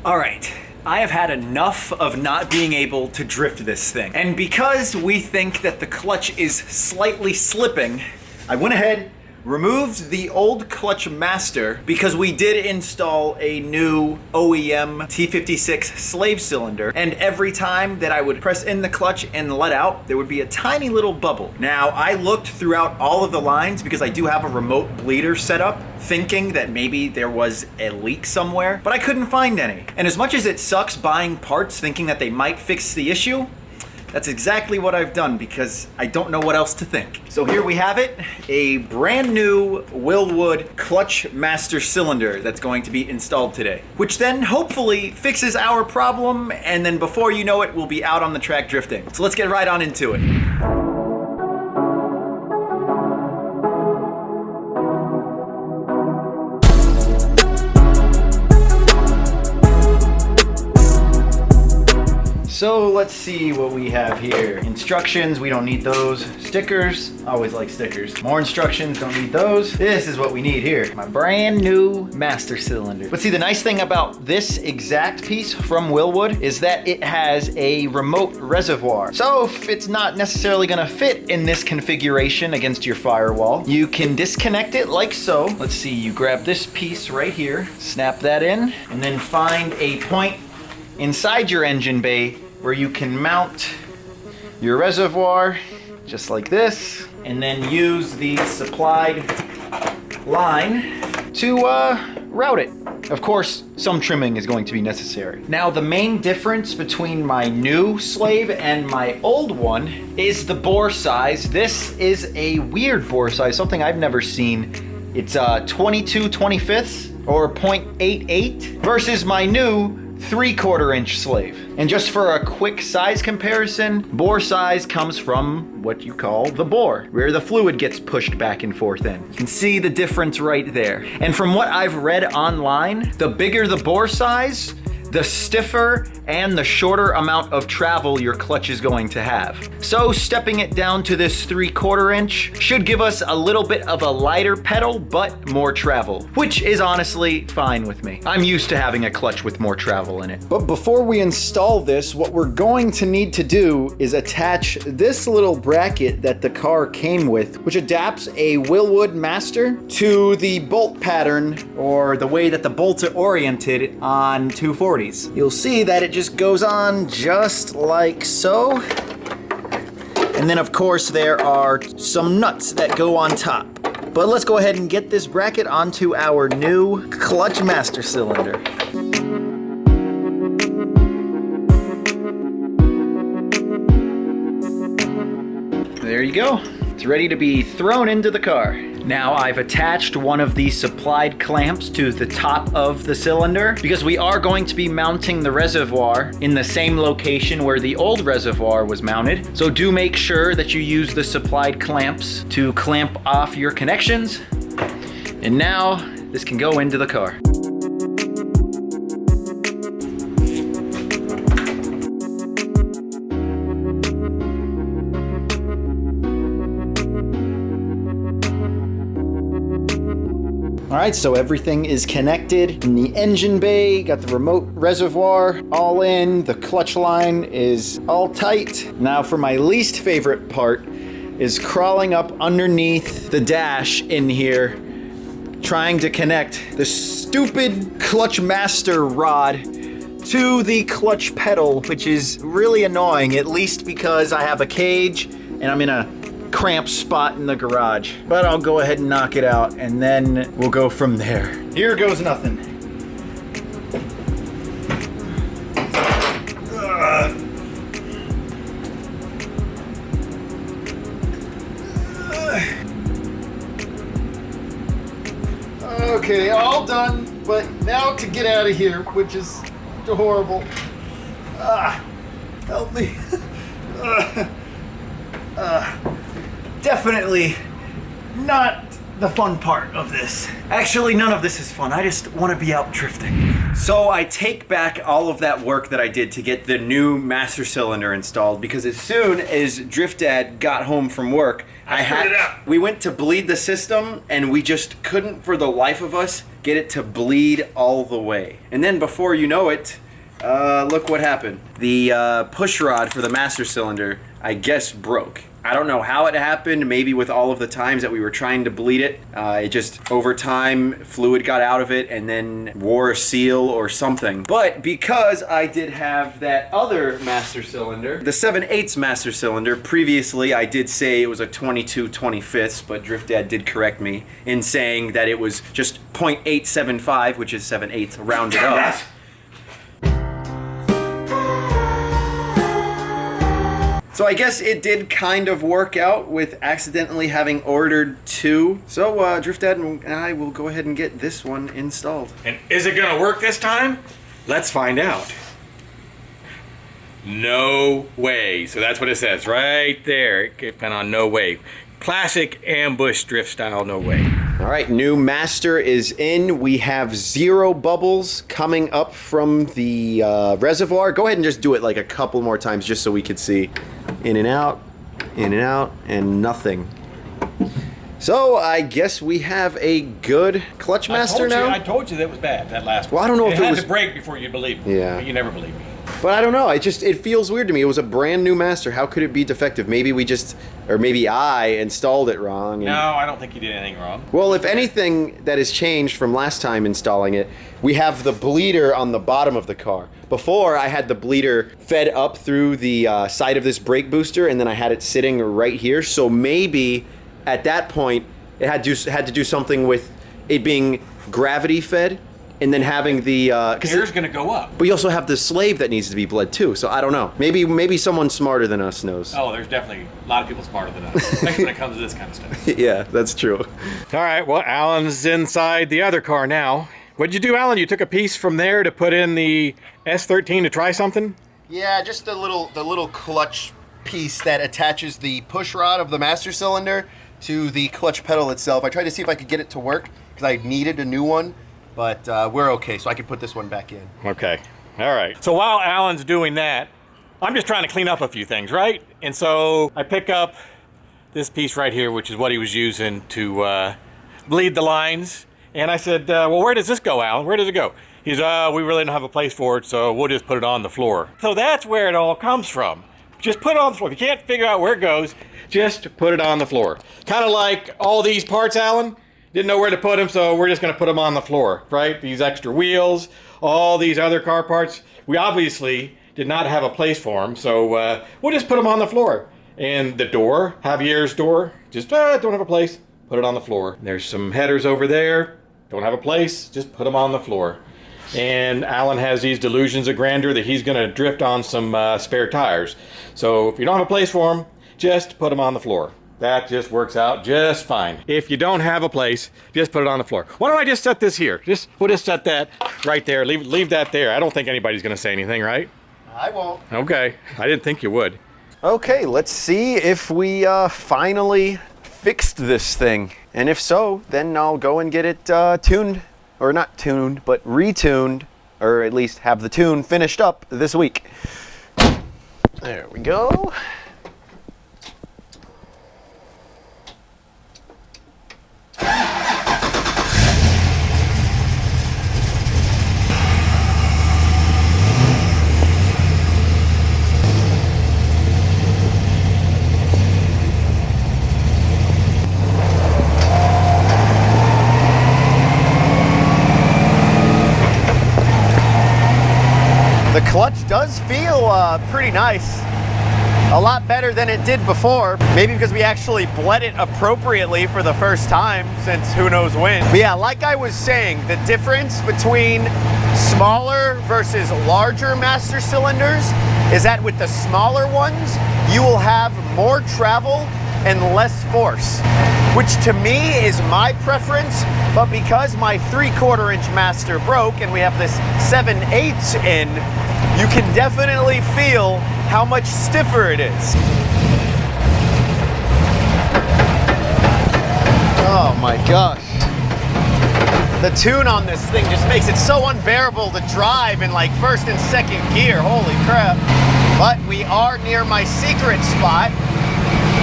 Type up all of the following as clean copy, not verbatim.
All right, I have had enough of not being able to drift this thing. And because we think that the clutch is slightly slipping, I went ahead, removed the old clutch master because we did install a new OEM T56 slave cylinder, and every time that I would press in the clutch and let out, there would be a tiny little bubble. Now, I looked throughout all of the lines because I do have a remote bleeder set up, thinking that maybe there was a leak somewhere, but I couldn't find any. And as much as it sucks buying parts thinking that they might fix the issue, that's exactly what I've done because I don't know what else to think. So here we have it, a brand new Wilwood clutch master cylinder that's going to be installed today, which then hopefully fixes our problem, and then before you know it, we'll be out on the track drifting. So let's get right on into it. So let's see what we have here. Instructions, we don't need those. Stickers, always like stickers. More instructions, don't need those. This is what we need here. My brand new master cylinder. But see, the nice thing about this exact piece from Wilwood is that it has a remote reservoir. So if it's not necessarily gonna fit in this configuration against your firewall, you can disconnect it like so. Let's see, you grab this piece right here, snap that in, and then find a point inside your engine bay where you can mount your reservoir just like this, and then use the supplied line to route it. Of course, some trimming is going to be necessary. Now, the main difference between my new slave and my old one is the bore size. This is a weird bore size, something I've never seen. It's 22/25 or 0.88 versus my new 3/4 inch slave. And just for a quick size comparison, bore size comes from what you call the bore, where the fluid gets pushed back and forth in. You can see the difference right there. And from what I've read online, the bigger the bore size, the stiffer and the shorter amount of travel your clutch is going to have. So stepping it down to this 3/4 inch should give us a little bit of a lighter pedal, but more travel, which is honestly fine with me. I'm used to having a clutch with more travel in it. But before we install this, what we're going to need to do is attach this little bracket that the car came with, which adapts a Wilwood master to the bolt pattern, or the way that the bolts are oriented on 240s. You'll see that it just goes on just like so. And then of course there are some nuts that go on top. But let's go ahead and get this bracket onto our new clutch master cylinder. There you go. It's ready to be thrown into the car. Now I've attached one of these supplied clamps to the top of the cylinder because we are going to be mounting the reservoir in the same location where the old reservoir was mounted. So do make sure that you use the supplied clamps to clamp off your connections. And now this can go into the car. All right, so everything is connected in the engine bay, got the remote reservoir all in, the clutch line is all tight. Now for my least favorite part is crawling up underneath the dash in here, trying to connect the stupid clutch master rod to the clutch pedal, which is really annoying, at least because I have a cage and I'm in a cramped spot in the garage. But I'll go ahead and knock it out and then we'll go from there. Here goes nothing. Okay, all done, but now to get out of here, which is horrible. Help me. Definitely not the fun part of this. Actually, none of this is fun. I just want to be out drifting. So I take back all of that work that I did to get the new master cylinder installed, because as soon as Drift Dad got home from work, we went to bleed the system and we just couldn't for the life of us get it to bleed all the way. And then before you know it, look what happened. The push rod for the master cylinder, I guess, broke. I don't know how it happened, maybe with all of the times that we were trying to bleed it. It just, over time, fluid got out of it and then wore a seal or something. But because I did have that other master cylinder, the 7/8 master cylinder, previously I did say it was a 22/25, but Drift Dad did correct me in saying that it was just 0.875, which is 7/8 rounded up. So I guess it did kind of work out with accidentally having ordered 2. So Drift Dad and I will go ahead and get this one installed. And is it gonna work this time? Let's find out. No way. So that's what it says right there. It depends on no way. Classic ambush drift style, no way. All right, new master is in. We have 0 bubbles coming up from the reservoir. Go ahead and just do it like a couple more times just so we could see. In and out, and nothing. So I guess we have a good clutch master now. I told you that was bad, that last one. Well, I don't know if it was... It had to break before you believed me. Yeah. But you never believed me. But I don't know, it feels weird to me. It was a brand new master. How could it be defective? Maybe we just, or maybe I installed it wrong. And... No, I don't think you did anything wrong. Well, if anything that has changed from last time installing it, we have the bleeder on the bottom of the car. Before, I had the bleeder fed up through the side of this brake booster, and then I had it sitting right here. So maybe at that point, it had to do something with it being gravity fed, and then having the air's gonna go up. But you also have the slave that needs to be bled too. So I don't know. Maybe someone smarter than us knows. Oh, there's definitely a lot of people smarter than us, especially when it comes to this kind of stuff. Yeah, that's true. All right, well, Alan's inside the other car now. What'd you do, Alan? You took a piece from there to put in the S13 to try something? Yeah, just the little clutch piece that attaches the push rod of the master cylinder to the clutch pedal itself. I tried to see if I could get it to work because I needed a new one. But we're okay, so I can put this one back in. Okay, all right. So while Alan's doing that, I'm just trying to clean up a few things, right? And so I pick up this piece right here, which is what he was using to bleed the lines. And I said, well, where does this go, Alan? Where does it go? He's, we really don't have a place for it, so we'll just put it on the floor. So that's where it all comes from. Just put it on the floor. If you can't figure out where it goes, just put it on the floor. Kind of like all these parts, Alan. Didn't know where to put them, so we're just gonna put them on the floor, right? These extra wheels, all these other car parts. We obviously did not have a place for them, so we'll just put them on the floor. And the door, Javier's door, just don't have a place, put it on the floor. There's some headers over there, don't have a place, just put them on the floor. And Alan has these delusions of grandeur that he's gonna drift on some spare tires. So if you don't have a place for them, just put them on the floor. That just works out just fine. If you don't have a place, just put it on the floor. Why don't I just set this here? We'll just set that right there. Leave that there. I don't think anybody's gonna say anything, right? I won't. Okay, I didn't think you would. Okay, let's see if we finally fixed this thing. And if so, then I'll go and get it tuned, or not tuned, but retuned, or at least have the tune finished up this week. There we go. The clutch does feel pretty nice. A lot better than it did before. Maybe because we actually bled it appropriately for the first time since who knows when. But yeah, like I was saying, the difference between smaller versus larger master cylinders is that with the smaller ones, you will have more travel and less force, which to me is my preference. But because my 3/4 inch master broke and we have this 7/8 in, you can definitely feel how much stiffer it is. Oh my gosh. The tune on this thing just makes it so unbearable to drive in like first and second gear, holy crap. But we are near my secret spot.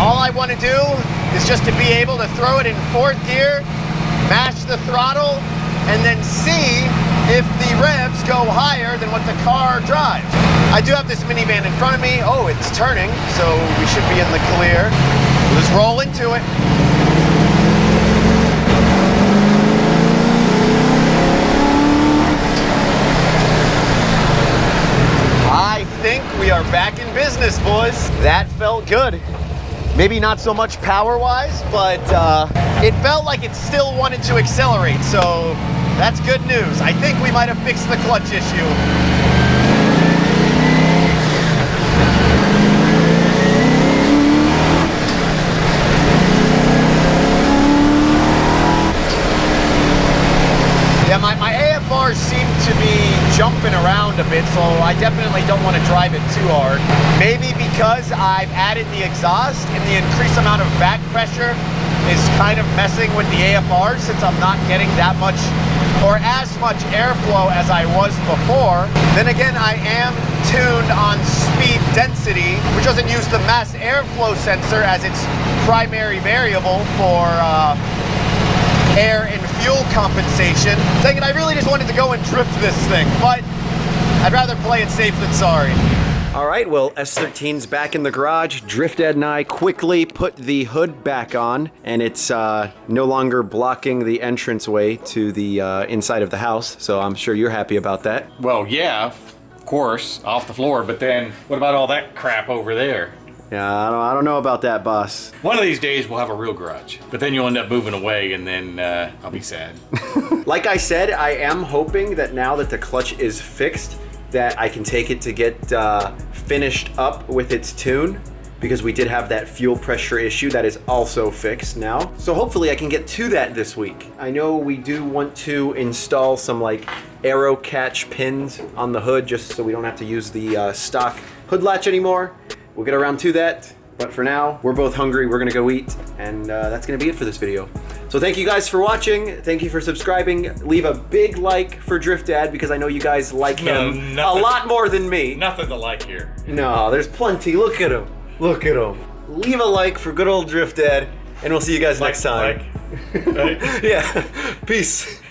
All I want to do is just to be able to throw it in fourth gear, mash the throttle, and then see if the revs go higher than what the car drives. I do have this minivan in front of me. Oh, it's turning, so we should be in the clear. We'll just roll into it. I think we are back in business, boys. That felt good. Maybe not so much power-wise, but it felt like it still wanted to accelerate, so that's good news. I think we might have fixed the clutch issue. Yeah, my AFRs seem to be jumping around a bit, so I definitely don't want to drive it too hard. Maybe because I've added the exhaust and the increased amount of back pressure is kind of messing with the AFRs, since I'm not getting that much or as much airflow as I was before. Then again, I am tuned on speed density, which doesn't use the mass airflow sensor as its primary variable for air and fuel compensation. Dang it, I really just wanted to go and drift this thing, but I'd rather play it safe than sorry. All right, well, S13's back in the garage. Drift Ed and I quickly put the hood back on, and it's no longer blocking the entranceway to the inside of the house, so I'm sure you're happy about that. Well, yeah, of course, off the floor, but then what about all that crap over there? Yeah, I don't know about that, boss. One of these days we'll have a real garage, but then you'll end up moving away, and then I'll be sad. Like I said, I am hoping that now that the clutch is fixed, that I can take it to get finished up with its tune, because we did have that fuel pressure issue that is also fixed now. So hopefully I can get to that this week. I know we do want to install some like aero catch pins on the hood, just so we don't have to use the stock hood latch anymore. We'll get around to that, but for now, we're both hungry, we're gonna go eat, and that's gonna be it for this video. So thank you guys for watching, thank you for subscribing, leave a big like for Drift Dad, because I know you guys like him a lot more than me. Nothing to like here. No, there's plenty, look at him, look at him. Leave a like for good old Drift Dad, and we'll see you guys next time. Like. Yeah, peace.